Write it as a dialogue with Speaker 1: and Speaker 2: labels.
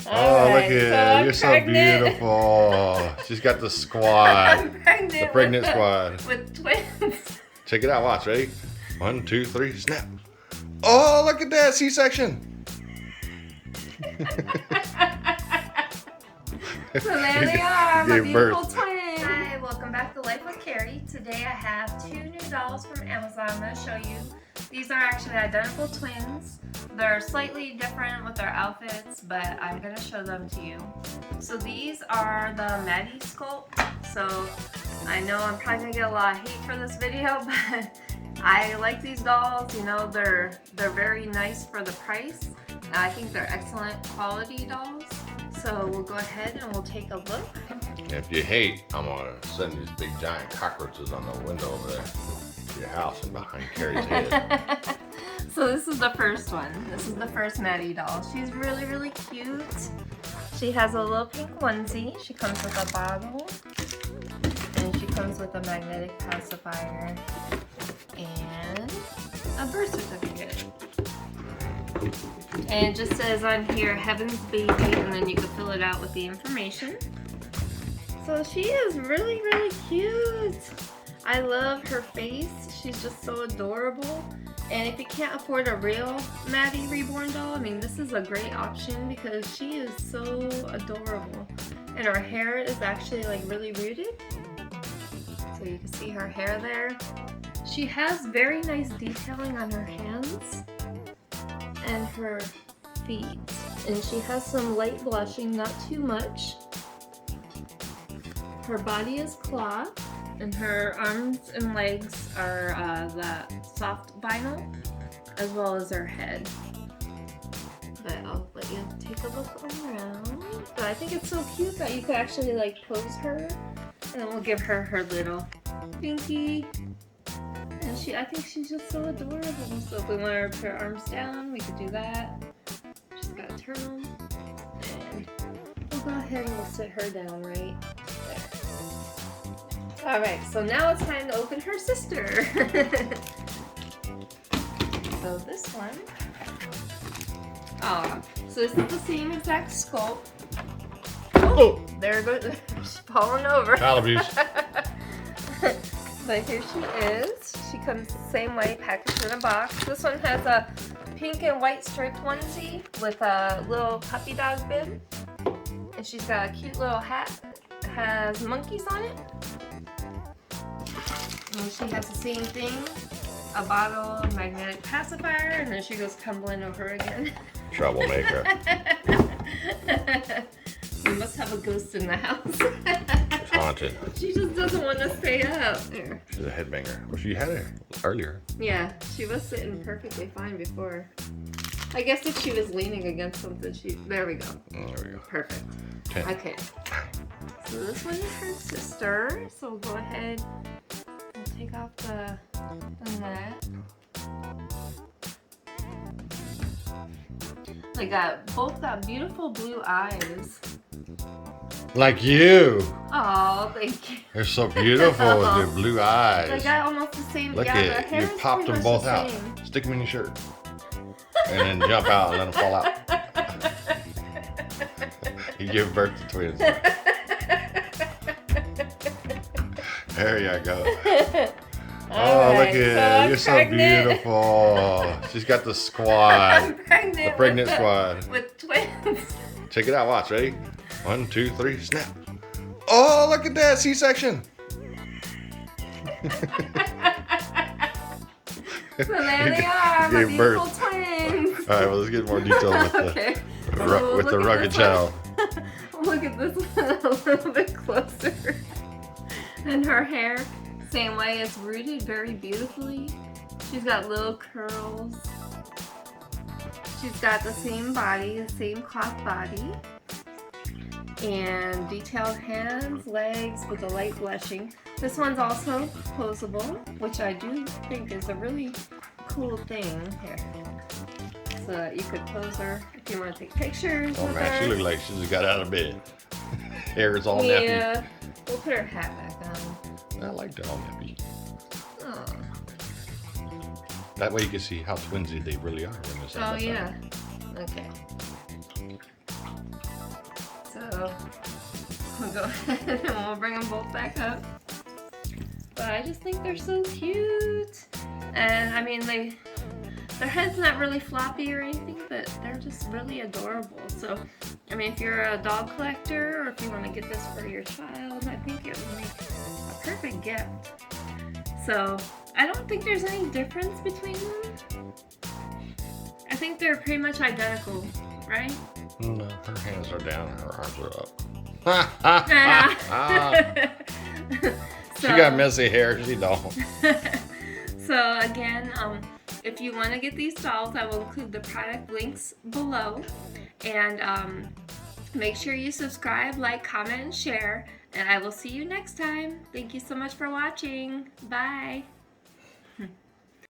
Speaker 1: Oh, look at you. You're so
Speaker 2: pregnant.
Speaker 1: beautiful. She's got the squad.
Speaker 2: I'm pregnant.
Speaker 1: The pregnant squad.
Speaker 2: With twins.
Speaker 1: Check it out. Watch. Ready? 1, 2, 3. Snap. Oh, look at that. C-section.
Speaker 2: So there they are, my
Speaker 1: Gave
Speaker 2: beautiful
Speaker 1: birth.
Speaker 2: twins. Hi, welcome back to Life with Carrie. Today I have 2 new dolls from Amazon I'm going to show you. These are actually identical twins. They're slightly different with their outfits, but I'm going to show them to you. So these are the Maddie sculpt. So I know I'm probably going to get a lot of hate for this video, but I like these dolls. You know, they're very nice for the price. I think they're excellent quality dolls. So we'll go ahead and we'll take a look.
Speaker 1: If you hate, I'm going to send these big giant cockroaches on the window over there to your house and behind Carrie's head.
Speaker 2: So this is the first one. This is the first Maddie doll. She's really, really cute. She has a little pink onesie. She comes with a bottle. And she comes with a magnetic pacifier. And a birth certificate. And it just says on here, Heaven's Baby, and then you can fill it out with the information. So she is really, really cute. I love her face. She's just so adorable. And if you can't afford a real Maddie Reborn doll, I mean, this is a great option because she is so adorable. And her hair is actually like really rooted. So you can see her hair there. She has very nice detailing on her hands and her feet. And she has some light blushing, not too much. Her body is cloth, and her arms and legs are the soft vinyl, as well as her head. But I'll let you take a look around. But I think it's so cute that you could actually like pose her, and then we'll give her her little pinky. And I think she's just so adorable. So if we want her to put her arms down, we could do that. Just gotta turn them. And we'll go ahead and we'll sit her down right there. Alright, so now it's time to open her sister. So this one. Oh, so this is the same exact sculpt. Oh, there goes. She's falling over.
Speaker 1: Child abuse.
Speaker 2: But here she is. She comes the same way, packaged in a box. This one has a pink and white striped onesie with a little puppy dog bib. And she's got a cute little hat that has monkeys on it. And she has the same thing, a bottle of magnetic pacifier, and then she goes tumbling over again.
Speaker 1: Troublemaker.
Speaker 2: We must have a ghost in the house.
Speaker 1: It's haunted.
Speaker 2: She just doesn't want to stay up. There.
Speaker 1: She's a headbanger. Well, she had it earlier.
Speaker 2: Yeah, she was sitting perfectly fine before. I guess if she was leaning against something, there we go.
Speaker 1: There we go.
Speaker 2: Perfect.
Speaker 1: 10.
Speaker 2: Okay. So this one is her sister. So we'll go ahead and take off the net. They both got beautiful blue eyes.
Speaker 1: Like you.
Speaker 2: Oh, thank you.
Speaker 1: They're so beautiful with your blue
Speaker 2: They
Speaker 1: eyes.
Speaker 2: got almost the same.
Speaker 1: Look
Speaker 2: yeah, their
Speaker 1: at
Speaker 2: hair
Speaker 1: you.
Speaker 2: is
Speaker 1: Popped
Speaker 2: pretty
Speaker 1: them
Speaker 2: much
Speaker 1: both
Speaker 2: the
Speaker 1: out.
Speaker 2: same.
Speaker 1: Stick them in your shirt. And then jump out and let them fall out. You give birth to twins. There you go. Oh, look at you. You're so beautiful. She's got the squad.
Speaker 2: I'm pregnant.
Speaker 1: The pregnant squad.
Speaker 2: With twins.
Speaker 1: Check it out. Watch. Ready? 1, 2, 3. Snap. Oh, look at that. C-section.
Speaker 2: So there they are, my
Speaker 1: Gave
Speaker 2: beautiful
Speaker 1: birth.
Speaker 2: twins.
Speaker 1: All right, well, let's get more detail with the,
Speaker 2: Okay.
Speaker 1: with the rugged child.
Speaker 2: Look at this one a little bit closer. And her hair, same way, it's rooted very beautifully. She's got little curls. She's got the same body, the same cloth body. And detailed hands, legs with a light blushing. This one's also posable, which I do think is a really cool thing here. So that you could pose her if you want to take pictures
Speaker 1: Oh
Speaker 2: with
Speaker 1: man,
Speaker 2: her.
Speaker 1: she looked like she just got out of bed. Hair is all nappy.
Speaker 2: Yeah, we'll put her hat back on.
Speaker 1: I like that all nappy.
Speaker 2: Oh,
Speaker 1: That way you can see how twinsy they really are when they're side by side.
Speaker 2: yeah. Okay. So we'll go ahead and we'll bring them both back up. But I just think they're so cute. And I mean, their head's not really floppy or anything, but they're just really adorable. So, I mean, if you're a dog collector or if you want to get this for your child, I think it would make a perfect gift. So, I don't think there's any difference between them. I think they're pretty much identical, right?
Speaker 1: No, her hands are down and her arms are up. She got messy hair, she don't.
Speaker 2: So again, if you want to get these dolls, I will include the product links below. And make sure you subscribe, like, comment, and share. And I will see you next time. Thank you so much for watching. Bye.